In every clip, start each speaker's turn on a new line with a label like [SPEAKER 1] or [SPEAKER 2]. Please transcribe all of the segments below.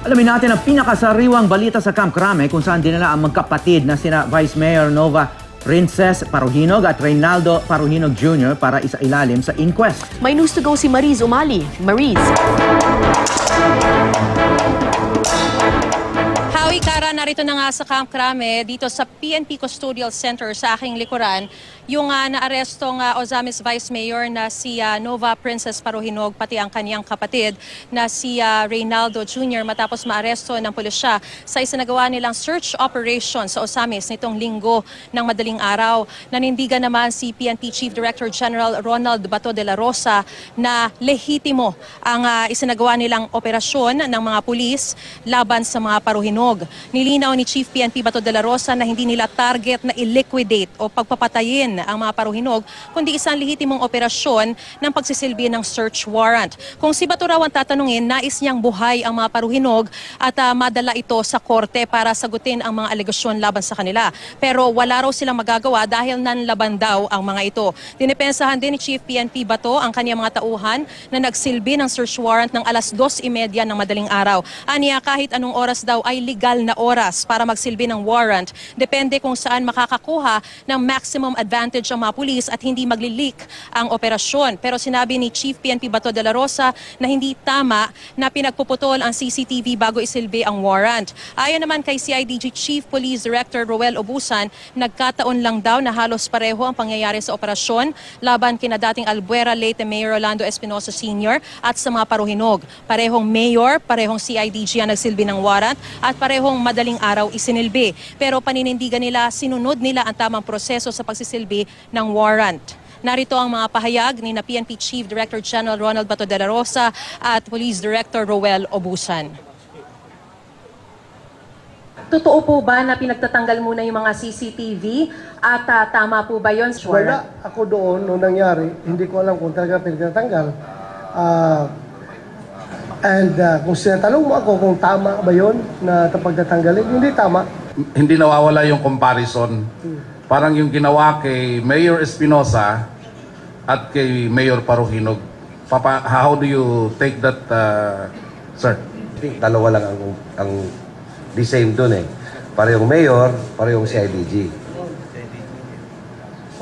[SPEAKER 1] Alamin natin ang pinakasariwang balita sa Camp Crame kung saan dinala ang magkapatid na sina Vice Mayor Nova Princess Paruhinog at Reynaldo Paruhinog Jr. para isailalim sa inquest.
[SPEAKER 2] May news to go si Mariz Umali. Mariz.
[SPEAKER 3] Howie, Kara, narito na nga sa Camp Crame, dito sa PNP Custodial Center sa aking likuran, yung naarestong Ozamis Vice Mayor na si Nova Princess Paruhinog, pati ang kaniyang kapatid na si Reynaldo Jr. matapos maaresto ng pulisya sa isinagawa nilang search operation sa Ozamis nitong linggo ng madaling araw. Nanindigan naman si PNP Chief Director General Ronald Bato de la Rosa na lehitimo ang isinagawa nilang operasyon ng mga pulis laban sa mga Paruhinog. Nilinaw ni Chief PNP Bato de la Rosa na hindi nila target na i-liquidate o pagpapatayin ang mga Paruhinog, kundi isang lehitimong operasyon ng pagsisilbi ng search warrant. Kung si Bato raw ang tatanungin, nais niyang buhay ang mga Paruhinog at madala ito sa korte para sagutin ang mga alegasyon laban sa kanila. Pero wala raw silang magagawa dahil nanlaban daw ang mga ito. Dinepensahan din ni Chief PNP Bato ang kaniyang mga tauhan na nagsilbi ng search warrant ng alas 2:30 ng madaling araw. Aniya, kahit anong oras daw ay legal na oras para magsilbi ng warrant. Depende kung saan makakakuha ng maximum advantage ang mga pulis at hindi magli-leak ang operasyon. Pero sinabi ni Chief PNP Bato de la Rosa na hindi tama na pinagpuputol ang CCTV bago isilbi ang warrant. Ayon naman kay CIDG Chief Police Director Roel Obusan, nagkataon lang daw na halos pareho ang pangyayari sa operasyon laban kina dating Albuera late Mayor Rolando Espinosa Sr. at sa mga Paruhinog. Parehong mayor, parehong CIDG ang nagsilbi ng warrant at parehong madaling araw isinilbi. Pero paninindigan nila, sinunod nila ang tamang proseso sa pagsisilbi ng warrant. Narito ang mga pahayag ni PNP Chief Director General Ronald Bato de la Rosa at Police Director Roel Obusan. Totoo po ba na pinagtatanggal muna yung mga CCTV at tama po ba yun?
[SPEAKER 4] Wala ako doon noong nangyari. Hindi ko alam kung talaga pinagtatanggal. Kung sinatanong mo ako kung tama ba yun na pagtatanggalin, hindi tama.
[SPEAKER 5] Hindi nawawala yung comparison. Parang yung ginawa kay Mayor Espinosa at kay Mayor Paruhinog. How do you take that, sir?
[SPEAKER 6] Dalawa lang ang the same dun eh. Parehong mayor, parehong CIDG.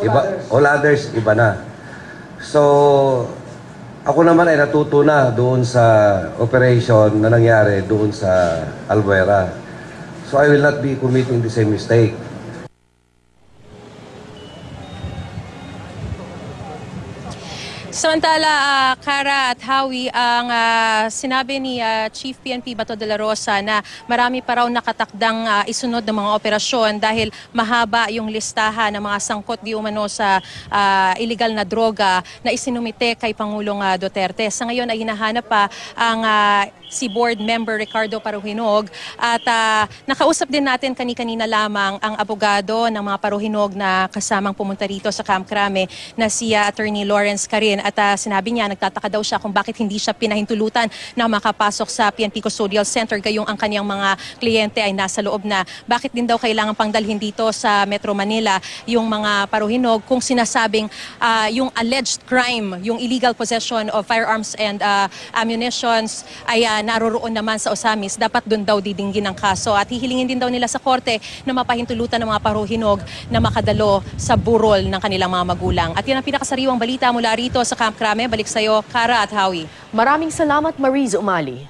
[SPEAKER 6] Iba, all others, iba na. So, ako naman ay natuto na doon sa operation na nangyari doon sa Albuera. So, I will not be committing the same mistake.
[SPEAKER 3] Samantala, Kara at Howie, ang sinabi ni Chief PNP Bato de la Rosa na marami pa raw nakatakdang isunod ng mga operasyon dahil mahaba yung listahan ng mga sangkot di umano sa illegal na droga na isinumite kay Pangulong Duterte. Sa ngayon ay hinahanap pa ang si board member Ricardo Paruhinog at nakausap din natin kani-kanina lamang ang abogado ng mga Paruhinog na kasamang pumunta rito sa Camp Crame na si Attorney Lawrence Carin at sinabi niya nagtataka daw siya kung bakit hindi siya pinahintulutan na makapasok sa PNP Custodial Center gayong ang kaniyang mga kliyente ay nasa loob na. Bakit din daw kailangan pangdalhin dito sa Metro Manila yung mga Paruhinog kung sinasabing yung alleged crime, yung illegal possession of firearms and ammunitions ay naroroon naman sa Ozamis, dapat doon daw didinggin ang kaso at hihilingin din daw nila sa korte na mapahintulutan ng mga Paruhinog na makadalo sa burol ng kanilang mga magulang. At yan ang pinakasariwang balita mula rito sa Camp Crame. Balik sa'yo, Kara at Howie.
[SPEAKER 2] Maraming salamat, Mariz Umali.